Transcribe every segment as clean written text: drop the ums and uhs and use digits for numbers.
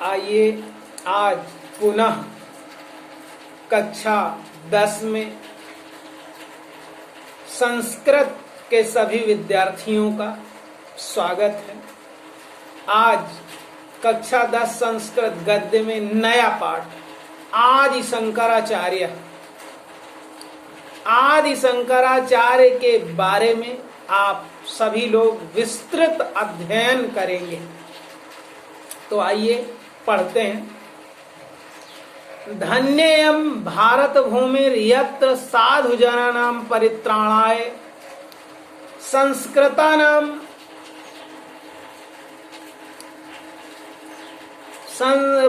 आइए आज पुनः कक्षा 10 में संस्कृत के सभी विद्यार्थियों का स्वागत है। आज कक्षा 10 संस्कृत गद्य में नया पाठ आदि शंकराचार्य के बारे में आप सभी लोग विस्तृत अध्ययन करेंगे। तो आइए पढ़ते हैं। धन्येयं भारत भूमिर यत्र साधु जनानां परित्राणाय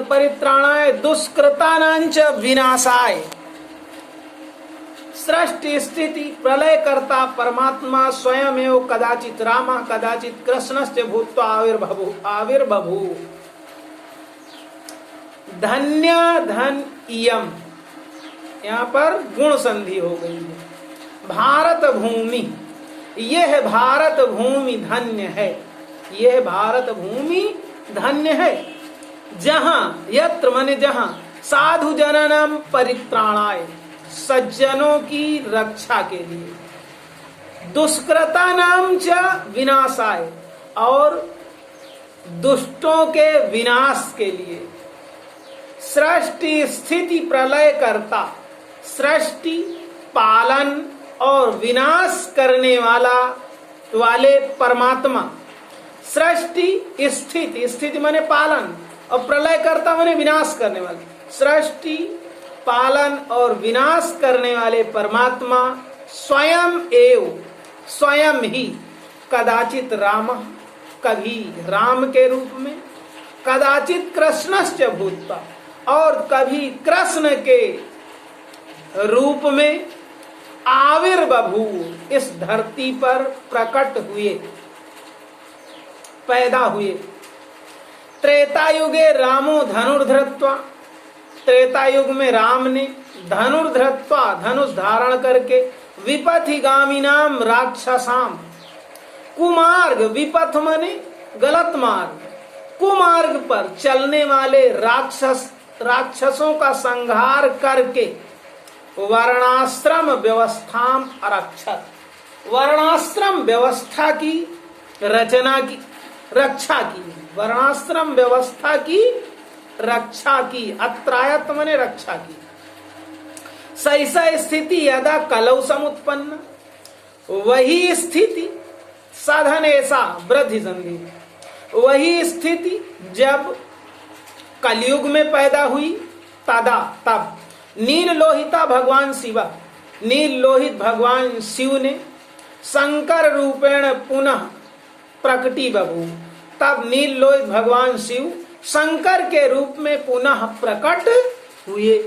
परित्राणाय दुष्कृतानां च विनाशाय सृष्टि स्थिति प्रलय कर्ता परमात्मा स्वयमेव कदाचित रामः कदाचित कृष्णश्च भूत्वा आविर्बभू। धन्य धन इयम, यहाँ पर गुण संधि हो गई है। भारत भूमि, यह भारत भूमि धन्य है, यह भारत भूमि धन्य है। जहाँ यत्र माने जहाँ साधु जनानां परित्राणाय, सज्जनों की रक्षा के लिए, दुष्कृतानां च विनाशाय, और दुष्टों के विनाश के लिए, सृष्टि स्थिति प्रलय करता, सृष्टि पालन और विनाश करने वाले परमात्मा, सृष्टि स्थिति माने पालन और प्रलय करता माने विनाश करने वाले, सृष्टि पालन और विनाश करने वाले परमात्मा स्वयं ही कदाचित राम, कभी राम के रूप में, कदाचित कृष्णश्च भूत्वा, और कभी कृष्ण के रूप में आविर्बभू, इस धरती पर प्रकट हुए, पैदा हुए। त्रेता युगे रामो धनुर्धृत्वा, त्रेता युग में राम ने धनुर्धृत्वा, धनुष धारण करके, विपथिगामिनाम राक्षसाम, कुमार्ग, विपथ माने गलत मार्ग, कुमार्ग पर चलने वाले राक्षसों का संहार करके वर्णाश्रम व्यवस्थाम अरक्षत, वर्णाश्रम व्यवस्था की रचना की, रक्षा की, वर्णाश्रम व्यवस्था की रक्षा की, अत्रायत माने रक्षा की। सैसा स्थिति यदा कलौ समुत्पन्न, वही स्थिति साधन ऐसा वृद्धि संधि, वही स्थिति जब कलयुग में पैदा हुई, तदा तब नील लोहिता भगवान शिवा, नील लोहित भगवान शिव ने शंकर रूपेण पुनः प्रकटी बभू, तब नील लोहित भगवान शिव शंकर के रूप में पुनः प्रकट हुए।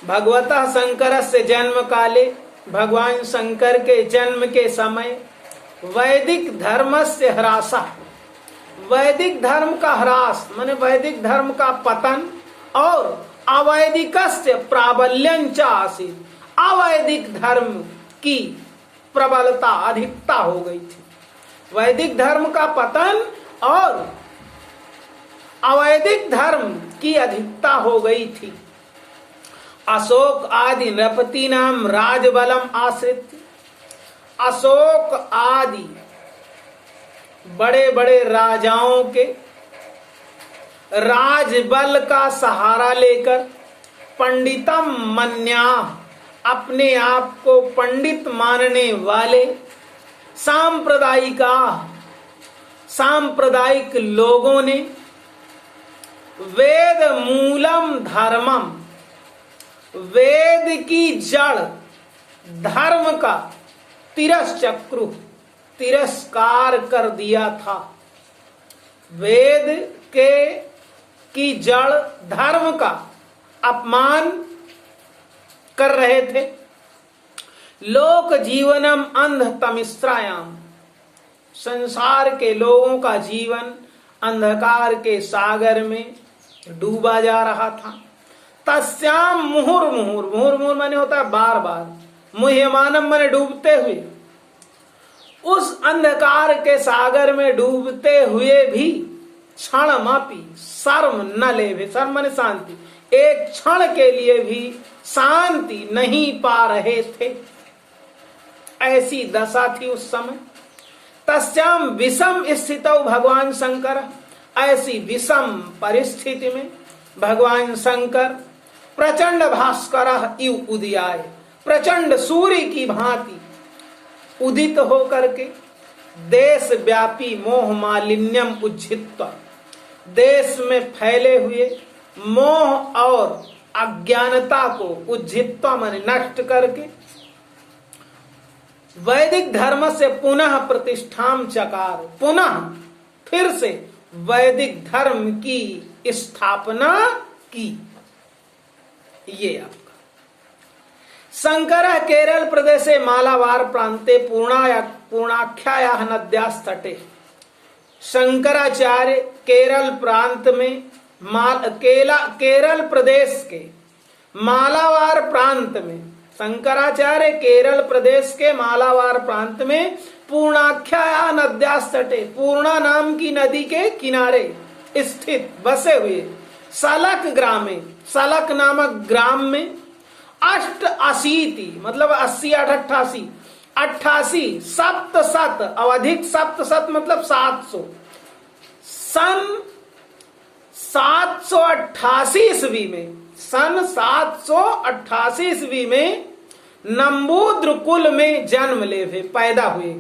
भगवतः शंकरस्य जन्म काले, भगवान शंकर के जन्म के समय, वैदिक धर्मस्य ह्रासा, वैदिक धर्म का ह्रास माने वैदिक धर्म का पतन, और अवैदिकस्य प्राबल्यंच आसीत्, अवैदिक धर्म की प्रबलता अधिकता हो गई थी। वैदिक धर्म का पतन और अवैदिक धर्म की अधिकता हो गई थी। अशोक आदि नृपति नाम राजबलम आश्रित, अशोक आदि बड़े बड़े राजाओं के राजबल का सहारा लेकर, पंडितम मन्या, अपने आप को पंडित मानने वाले सांप्रदायिक लोगों ने वेद मूलम धर्मम, वेद की जड़ धर्म का तिरस्कार कर दिया था। वेद की जड़ धर्म का अपमान कर रहे थे। लोक जीवनम अंध तमिस्रायाम, संसार के लोगों का जीवन अंधकार के सागर में डूबा जा रहा था। तस्याम मुहुर्मुहुर माने होता है बार बार, मुह्यमानम माने डूबते हुए, उस अंधकार के सागर में डूबते हुए भी क्षण मापी शर्म न लेवे, शर्म माने शांति, एक क्षण के लिए भी शांति नहीं पा रहे थे। ऐसी दशा थी उस समय। तस्याम विषम स्थितौ भगवान शंकर, ऐसी विषम परिस्थिति में भगवान शंकर प्रचंड भास्कर इव उदयाय, प्रचंड सूर्य की भांति उदित होकर के देश व्यापी मोह मालिन्यम उज्झित्वा, देश में फैले हुए मोह और अज्ञानता को उज्झित्वा माने नष्ट करके वैदिक धर्म से पुनः प्रतिष्ठाम चकार, पुनः फिर से वैदिक धर्म की स्थापना की। ये आपका शंकर केरल प्रदेशे मालाबार प्रांते पूर्णाख्यायाः नद्याः तटे, शंकराचार्य केरल प्रांत में केरल प्रदेश के मालाबार प्रांत में, शंकराचार्य केरल प्रदेश के मालाबार प्रांत में पूर्णाख्यायाः नद्याः तटे, पूर्णा नाम की नदी के किनारे स्थित बसे हुए सलक ग्रामे, सलक नामक ग्राम में 88 मतलब 80 88 88 सप्तशत अवधिक, सप्तशत मतलब 700, सन 788 ईस्वी में, सन 788 ईस्वी में नंबूद्र कुल में जन्म लेवे, पैदा हुए,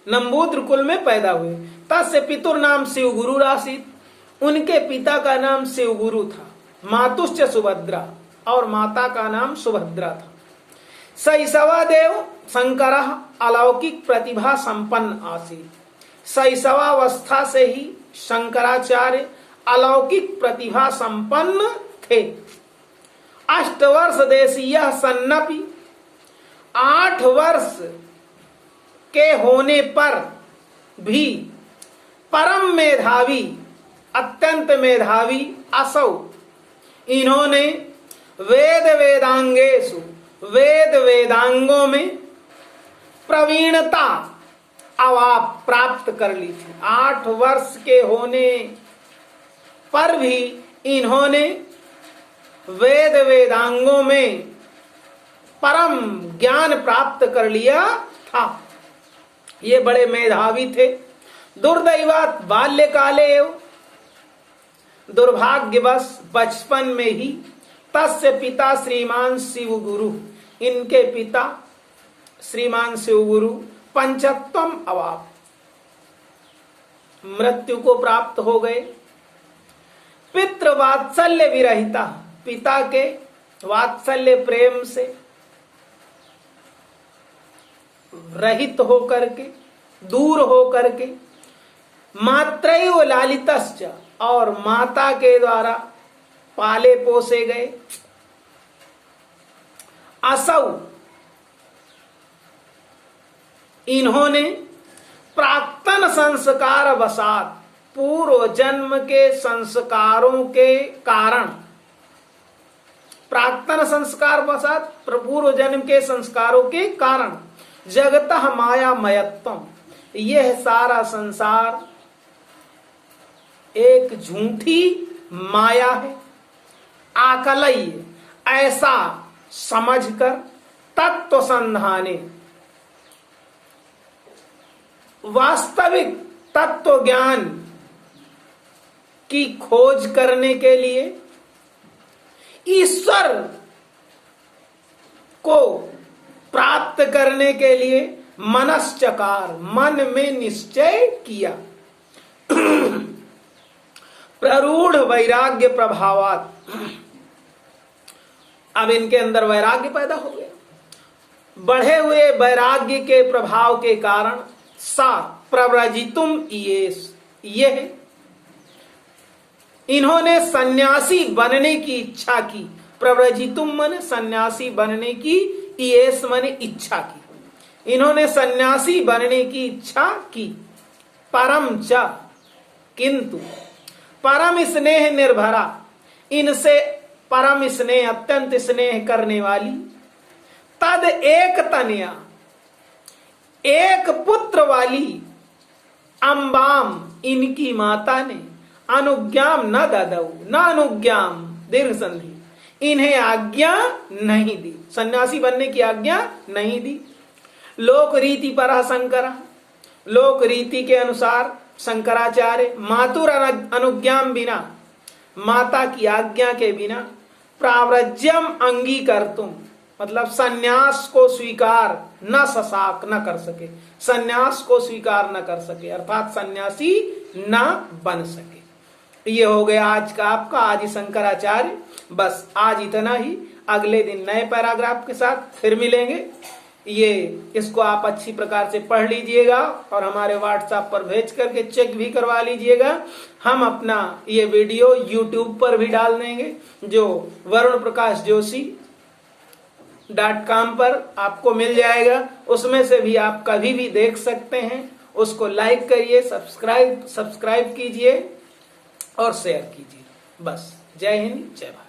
नंबूद्र कुल में पैदा हुए। तस्य पितुर नाम शिवगुरु राशित, उनके पिता का नाम शिवगुरु था। मातुश्च सुभद्रा, और माता का नाम सुभद्रा था। शैशवादेव शंकरः अलौकिक प्रतिभा संपन्न आसीत्, शैशवावस्था से ही शंकराचार्य अलौकिक प्रतिभा संपन्न थे। 8 वर्ष देशीय सन्नपि, 8 वर्ष के होने पर भी परम मेधावी, अत्यंत मेधावी असौ, इन्होंने वेद वेदांगेषु, वेद वेदांगों में प्रवीणता अवाप प्राप्त कर ली थी। 8 वर्ष के होने पर भी इन्होंने वेद वेदांगों में परम ज्ञान प्राप्त कर लिया था। ये बड़े मेधावी थे। दुर्दैवात बाल्यकाले एवं, दुर्भाग्यवश बचपन में ही तस्य पिता श्रीमान शिवगुरु, इनके पिता श्रीमान शिवगुरु पंचत्वम अवाप, मृत्यु को प्राप्त हो गए। पितृवात्सल्य विरहिता, पिता के वात्सल्य प्रेम से रहित होकर के, दूर होकर के, मात्रैव लालितश्च, और माता के द्वारा पाले पोसे गए। असौ, इन्होंने प्राक्तन संस्कार वसात, पूर्व जन्म के संस्कारों के कारण, प्राक्तन संस्कार वसात पूर्व जन्म के संस्कारों के कारण, जगतः माया मयत्वम, यह सारा संसार एक झूठी माया है। आकलय, ऐसा समझकर तत्व संधाने, वास्तविक तत्व ज्ञान की खोज करने के लिए, ईश्वर को प्राप्त करने के लिए मनश्चकार, मन में निश्चय किया। प्ररूढ़ वैराग्य प्रभावात, अब इनके अंदर वैराग्य पैदा हो गया। बढ़े हुए वैराग्य के प्रभाव के कारण सा प्रव्रजितुम इयेस, यह इन्होंने सन्यासी बनने की इच्छा की। प्रव्रजितुम माने सन्यासी बनने की, इयेस माने इच्छा की। इन्होंने सन्यासी बनने की इच्छा की। परम च, किंतु परम स्नेह निर्भरा, इनसे परम स्नेह, अत्यंत स्नेह करने वाली, तद एक तनया, एक पुत्र वाली अम्बाम इनकी माता ने अनुज्ञाम न ददऊ न अनुज्ञाम दीर्घ संधि इन्हें आज्ञा नहीं दी, सन्यासी बनने की आज्ञा नहीं दी। लोक रीति पर शंकर, लोक रीति के अनुसार शंकराचार्य मातुर अनुज्ञाम बिना, माता की आज्ञा के बिना प्राव्रज्यम अंगीकर्तुम मतलब सन्यास को स्वीकार न ससाक न कर सके, सन्यास को स्वीकार न कर सके अर्थात सन्यासी न बन सके। ये हो गया आज का आपका आदि शंकराचार्य। बस आज इतना ही, अगले दिन नए पैराग्राफ के साथ फिर मिलेंगे। ये इसको आप अच्छी प्रकार से पढ़ लीजिएगा और हमारे व्हाट्सएप पर भेज करके चेक भी करवा लीजिएगा। हम अपना ये वीडियो YouTube पर भी डाल देंगे, जो वरुण प्रकाश जोशी .com पर आपको मिल जाएगा, उसमें से भी आप कभी भी देख सकते हैं। उसको लाइक करिए, सब्सक्राइब कीजिए और शेयर कीजिए। बस जय हिंद, जय भारत।